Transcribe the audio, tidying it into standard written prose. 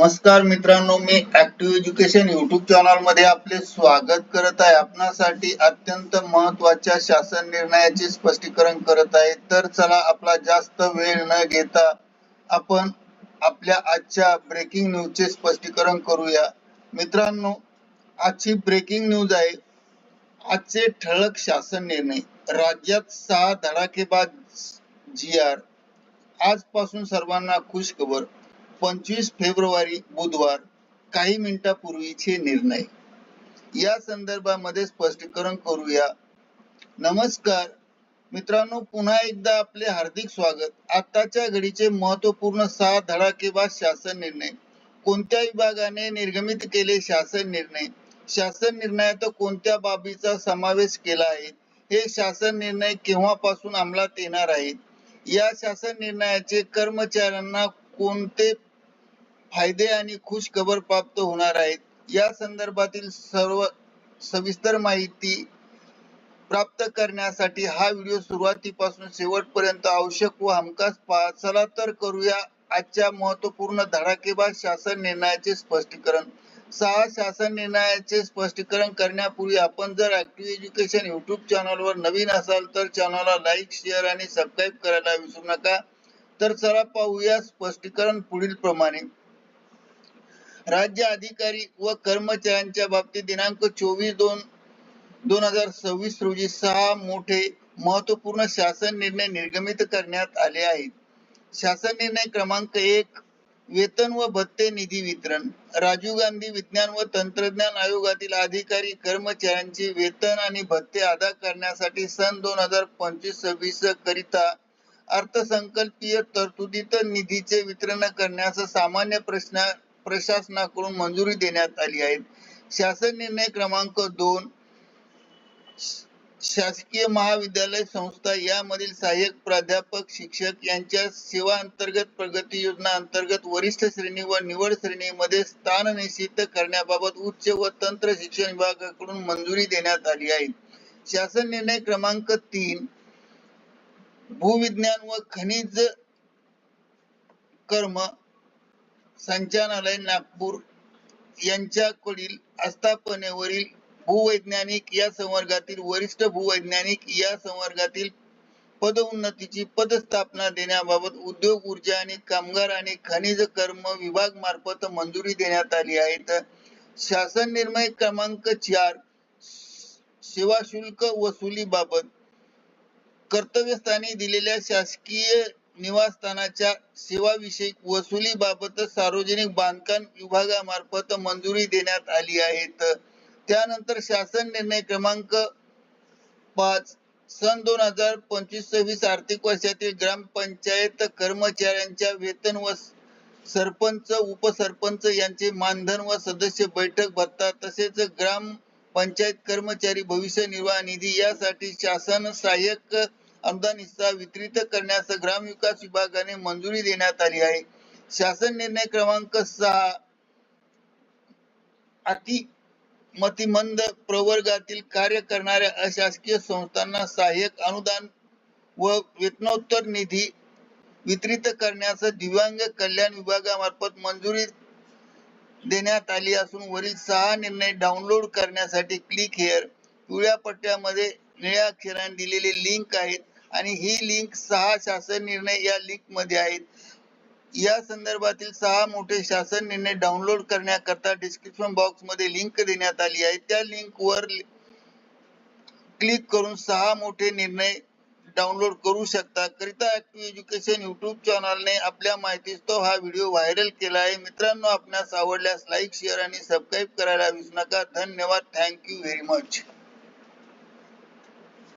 नमस्कार मित्रांनो, मी active education YouTube channel मध्ये आपले स्वागत करत आहे. आपणासाठी अत्यंत महत्त्वाच्या शासन निर्णयाचे स्पष्टीकरण करत आहे. तर चला, आपला जास्त वेळ न घेता आपण आपल्या आजच्या ब्रेकिंग न्यूजचे स्पष्टीकरण करूया. मित्रांनो, आजची ब्रेकिंग न्यूज आहे. आजचे ठळक शासन निर्णय. राज्यात 6 धडाकेबाज GR. आजपासून सर्वांना खुश खबर. 25 फेब्रुवारी बुधवार. काही मिनिटापूर्वीचे निर्णय. या संदर्भामध्ये स्पष्टीकरण करूया. नमस्कार मित्रांनो, पुन्हा एकदा आपले हार्दिक स्वागत. आताच्या घडीचे महत्त्वपूर्ण 6 धडाकेबाज शासन निर्णय. कोणत्या विभागाने निर्गमित केले शासन निर्णय? शासन निर्णयात कोणत्या बाबीचा समावेश केला आहे? हे शासन निर्णय केव्हापासून अंमलात येणार आहेत? या शासन निर्णयाचे कर्मचाऱ्यांना कोणते फायदे आणि खुश खबर प्राप्त होणार आहेत? या संदर्भातील सर्व सविस्तर माहिती प्राप्त करण्यासाठी हा व्हिडिओ सुरुवातीपासून शेवटपर्यंत आवश्यक व हमखास पहा. चला तर करूया आजच्या महत्त्वपूर्ण धडाकेबाज शासन निर्णयाचे स्पष्टीकरण. 6 शासन निर्णयाचे स्पष्टीकरण करण्यापूर्वी आपण जर ऍक्टिव्ह एज्युकेशन युट्यूब चॅनलवर नवीन असाल तर चॅनलला लाईक, शेअर आणि सबस्क्राईब करायला विसरू नका. तर चला पाहूया स्पष्टीकरण पुढील प्रमाणे. राज्य अधिकारी व कर्मचाऱ्यांच्या बाबतीत दिनांक 24/2/2026 रोजी 6 मोठे महत्त्वपूर्ण शासन निर्णय निर्गमित करण्यात आले आहेत. शासन निर्णय क्रमांक 1, वेतन व भत्ते निधी वितरण. राजीव गांधी विज्ञान व तंत्रज्ञान आयोगातील अधिकारी कर्मचाऱ्यांचे वेतन आणि भत्ते अदा करण्यासाठी सन 2025-26 करिता अर्थसंकल्पीय तरतुदीत निधीचे वितरण करण्यास सामान्य प्रशासनाकडून मंजुरी देण्यात आली आहे. शासन निर्णय क्रमांक 2, शासकीय महाविद्यालय संस्था यामधील सहाय्यक प्राध्यापक, शिक्षक यांच्या सेवा अंतर्गत प्रगती योजना अंतर्गत वरिष्ठ श्रेणी व निवड श्रेणीमध्ये स्थान निश्चित करण्याबाबत उच्च व तंत्र शिक्षण विभागाकडून मंजुरी देण्यात आली आहे. शासन निर्णय क्रमांक 3, भूविज्ञान व खनिज कर्म संचालनालय नागपूर यांच्याकडील आस्थापनेवरील भूवैज्ञानिक या संवर्गातील वरिष्ठ भूवैज्ञानिक या संवर्गातील पदोन्नतीची पदस्थापना देण्याबाबत उद्योग, ऊर्जा आणि कामगार आणि खनिज कर्म विभाग मार्फत मंजुरी देण्यात आली आहे. शासन निर्णय क्रमांक 4, सेवा शुल्क वसुलीबाबत. कर्तव्यस्थानी दिलेल्या शासकीय निवासस्थानाच्या सेवाविषयक वसुलीबाबत सार्वजनिक बांधकाम विभागामार्फत मंजुरी देण्यात आली आहे. त्यानंतर शासन निर्णय क्रमांक 5, सन 2025-26 आर्थिक वर्षातील ग्रामपंचायत कर्मचाऱ्यांच्या वेतन व सरपंच, उपसरपंच यांचे मानधन व सदस्य बैठक भत्ता तसेच ग्रामपंचायत कर्मचारी भविष्य निर्वाह निधी यासाठी शासन सहाय्यक अनुदान हिस्सा वितरित करण्यास ग्रामविकास विभागाने मंजुरी देण्यात आली आहे. शासन निर्णय क्रमांक 6, मतिमंद प्रवर्गातील कार्य करणाऱ्या अशासकीय संस्थांना सहाय्यक अनुदान व वेतनोत्तर निधी वितरित करण्यास दिव्यांग कल्याण विभागामार्फत मंजुरी देण्यात आली असून वरील 6 निर्णय डाउनलोड करण्यासाठी क्लिक हिअर पिवळ्या पट्ट्यामध्ये निळ्या अक्षराने दिलेली लिंक आहेत आणि ही लिंक 6 शासन निर्णय या लिंक मध्ये आहेत. या संदर्भातील 6 मोठे शासन निर्णय डाउनलोड करण्याकरता डिस्क्रिप्शन बॉक्स मध्ये लिंक देण्यात आली आहे. त्या लिंक वर क्लिक करून 6 मोठे निर्णय डाउनलोड करू शकता. करिता ऍक्टिव्ह एज्युकेशन युट्यूब चॅनलने आपल्या माहितीस्तव हा व्हिडिओ व्हायरल केला आहे. मित्रांनो, आपणास आवडल्यास लाईक, शेअर आणि सबस्क्राईब करायला विसरू नका. धन्यवाद. Thank you very much.